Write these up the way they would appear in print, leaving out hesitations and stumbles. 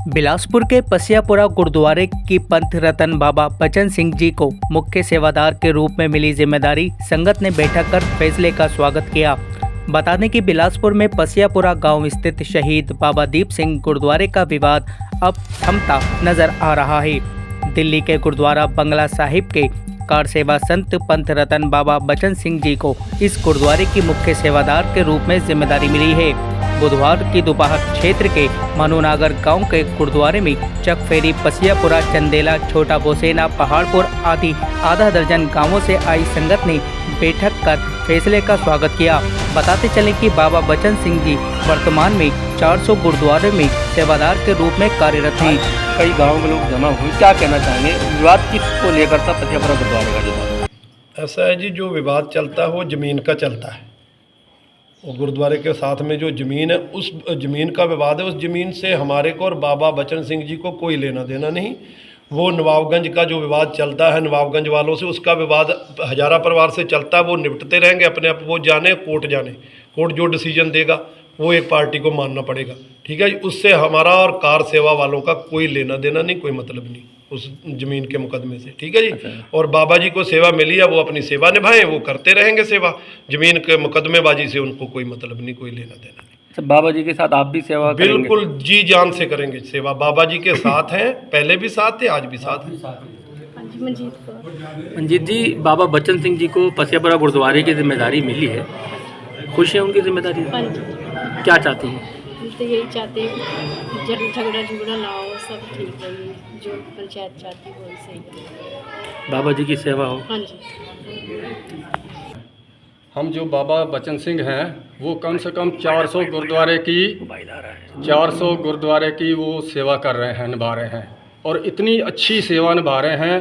बिलासपुर के पसियापुरा गुरुद्वारे की पंथ रतन बाबा बचन सिंह जी को मुख्य सेवादार के रूप में मिली जिम्मेदारी, संगत ने बैठक कर फैसले का स्वागत किया। बता दें कि बिलासपुर में पसियापुरा गांव स्थित शहीद बाबा दीप सिंह गुरुद्वारे का विवाद अब थमता नजर आ रहा है। दिल्ली के गुरुद्वारा बंगला साहिब के कार सेवा संत पंथ रतन बाबा बचन सिंह जी को इस गुरुद्वारे की मुख्य सेवादार के रूप में जिम्मेदारी मिली है। बुधवार की दोपहर क्षेत्र के मनुनागर गांव के गुरुद्वारे में चक फेरी, पसियापुरा, चंदेला, छोटा बोसेना, पहाड़पुर आदि आधा दर्जन गांवों से आई संगत ने बैठक कर फैसले का स्वागत किया। बताते चलें कि बाबा बचन सिंह जी वर्तमान में 400 गुरुद्वारे में सेवादार के रूप में कार्यरत हैं। कई गाँव में लोग जमा हुए, क्या कहना चाहेंगे? विवाद किसको लेकर था पसियापुरा गुरुद्वारे का? जो ऐसा है जी, जो विवाद चलता है वो ज़मीन का चलता है। और गुरुद्वारे के साथ में जो ज़मीन है, उस ज़मीन का विवाद है। उस ज़मीन से हमारे को और बाबा बचन सिंह जी को कोई लेना देना नहीं। वो नवाबगंज का जो विवाद चलता है नवाबगंज वालों से, उसका विवाद हजारा परिवार से चलता है। वो निपटते रहेंगे अपने आप। वो जाने कोर्ट, कोर्ट जो डिसीजन देगा वो एक पार्टी को मानना पड़ेगा। ठीक है, उससे हमारा और कार सेवा वालों का कोई लेना देना नहीं, कोई मतलब नहीं उस ज़मीन के मुकदमे से। ठीक है जी। और बाबा जी को सेवा मिली है, वो अपनी सेवा निभाएं, वो करते रहेंगे सेवा। ज़मीन के मुकदमेबाजी से उनको कोई मतलब नहीं, कोई लेना देना नहीं। बाबा जी के साथ आप भी सेवा करेंगे? बिल्कुल जी जान से करेंगे सेवा। बाबा जी के साथ हैं, पहले भी साथ थे, आज भी साथ हैं। मंजीत जी, बाबा बचन सिंह जी को पसियापुरा गुरुद्वारे की जिम्मेदारी मिली है, खुश है उनकी जिम्मेदारी? क्या चाहती हैं? तो यही चाहते हैं झगड़ा ना हो, सब ठीक रहे, जो पंचायत चाहती है वही सही है। बाबा जी की सेवा हो। हाँ जी। हम जो बाबा बचन सिंह हैं वो कम से कम 400 गुरुद्वारे की वो सेवा कर रहे हैं, निभा रहे हैं। और इतनी अच्छी सेवा निभा रहे हैं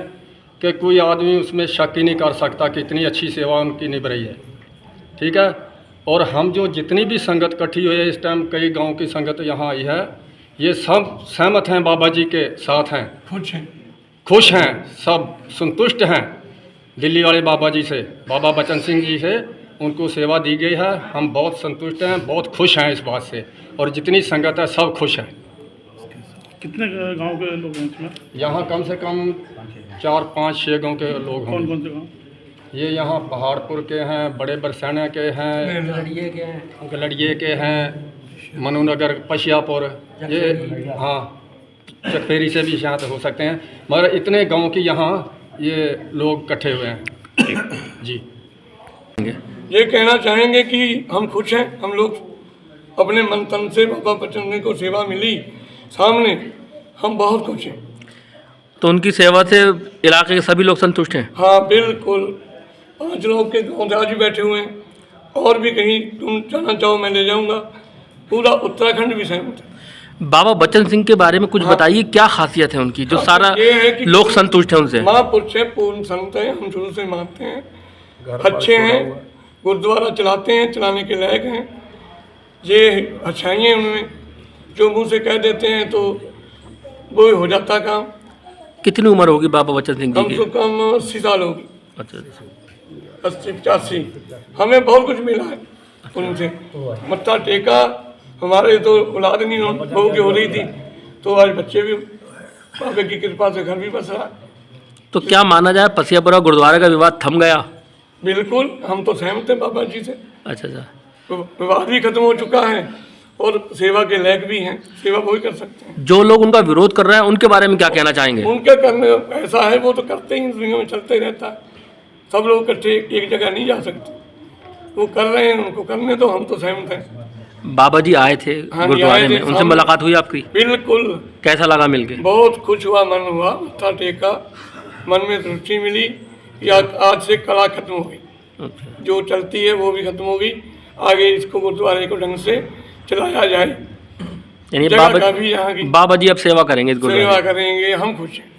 कि कोई आदमी उसमें शक ही नहीं कर सकता कि इतनी अच्छी सेवा उनकी निभ रही है। ठीक है। और हम जो जितनी भी संगत इकट्ठी हुई है इस टाइम, कई गांव की संगत यहाँ आई है, ये सब सहमत हैं, बाबा जी के साथ हैं, खुश हैं, सब संतुष्ट हैं दिल्ली वाले बाबा जी से, बाबा बचन सिंह जी से। उनको सेवा दी गई है, हम बहुत संतुष्ट हैं, बहुत खुश हैं इस बात से। और जितनी संगत है सब खुश हैं। कितने गांव के लोग हैं इसमें? यहाँ कम से कम 4, 5, 6 गांव के लोग हैं। कौन कौन से गांव? ये यहाँ पहाड़पुर के हैं, बड़े बरसाना के हैं, गलड़िए के हैं, मनुनगर, पसियापुर, ये हाँ चकफेरी से भी शायद हो सकते हैं। मगर इतने गांव की यहाँ ये लोग इकट्ठे हुए हैं जी। ये कहना चाहेंगे कि हम खुश हैं। हम लोग अपने मन तन से बाबा बचन सिंह को सेवा मिली सामने, हम बहुत खुश हैं। तो उनकी सेवा से इलाके के सभी लोग संतुष्ट हैं? हाँ बिल्कुल। 5 लोग के गाँव आज भी बैठे हुए हैं, और भी कहीं तुम जाना चाहो मैं ले जाऊंगा। पूरा उत्तराखंड भी सहमत है। बाबा बचन सिंह के बारे में कुछ बताइए, क्या खासियत है उनकी जो सारा लोग संतुष्ट हैं उनसे? महापुरुष है, पूर्ण संत है, हम शुरू से मानते हैं, अच्छे हैं, गुरुद्वारा चलाते हैं, चलाने के लायक हैं। ये अच्छाई हैं उनमें, जो मुंह से कह देते हैं तो वो हो जाता काम। कितनी उम्र होगी बाबा बचन सिंह जी कम की? से कम 80 साल होगी। अच्छा, 80-85। हमें बहुत कुछ मिला है उनसे। मत्था टेका, हमारे तो औलाद नहीं बहू की हो रही थी, तो आज बच्चे भी बाबा की कृपा से घर भी बस रहा। तो क्या माना जाए, पसियापुरा गुरुद्वारे का विवाद थम गया? बिल्कुल, हम तो सहमत हैं बाबा जी से। अच्छा। विवाद भी खत्म हो चुका है और सेवा के लायक भी हैं, सेवा वो ही कर सकते हैं। जो लोग उनका विरोध कर रहे हैं उनके बारे में क्या कहना चाहेंगे? उनके करने ऐसा है, वो तो करते ही दुनिया में चलते ही रहता है। सब लोग इकट्ठे एक जगह नहीं जा सकते, वो कर रहे हैं, उनको करने तो हम तो सहमत हैं। बाबा जी आए थे गुरुद्वारे में, उनसे मुलाकात हुई आपकी? बिल्कुल। कैसा लगा मिलके? बहुत खुश हुआ, मन हुआ, मत्था टेका, मन में रुचि मिली। या आज से कला खत्म हो गई, जो चलती है वो भी खत्म हो गई। आगे इसको गुरुद्वारे को ढंग से चलाया जाए। यानी बाबा जी अब सेवा करेंगे इस गुरुद्वारे? सेवा करेंगे, हम खुश हैं।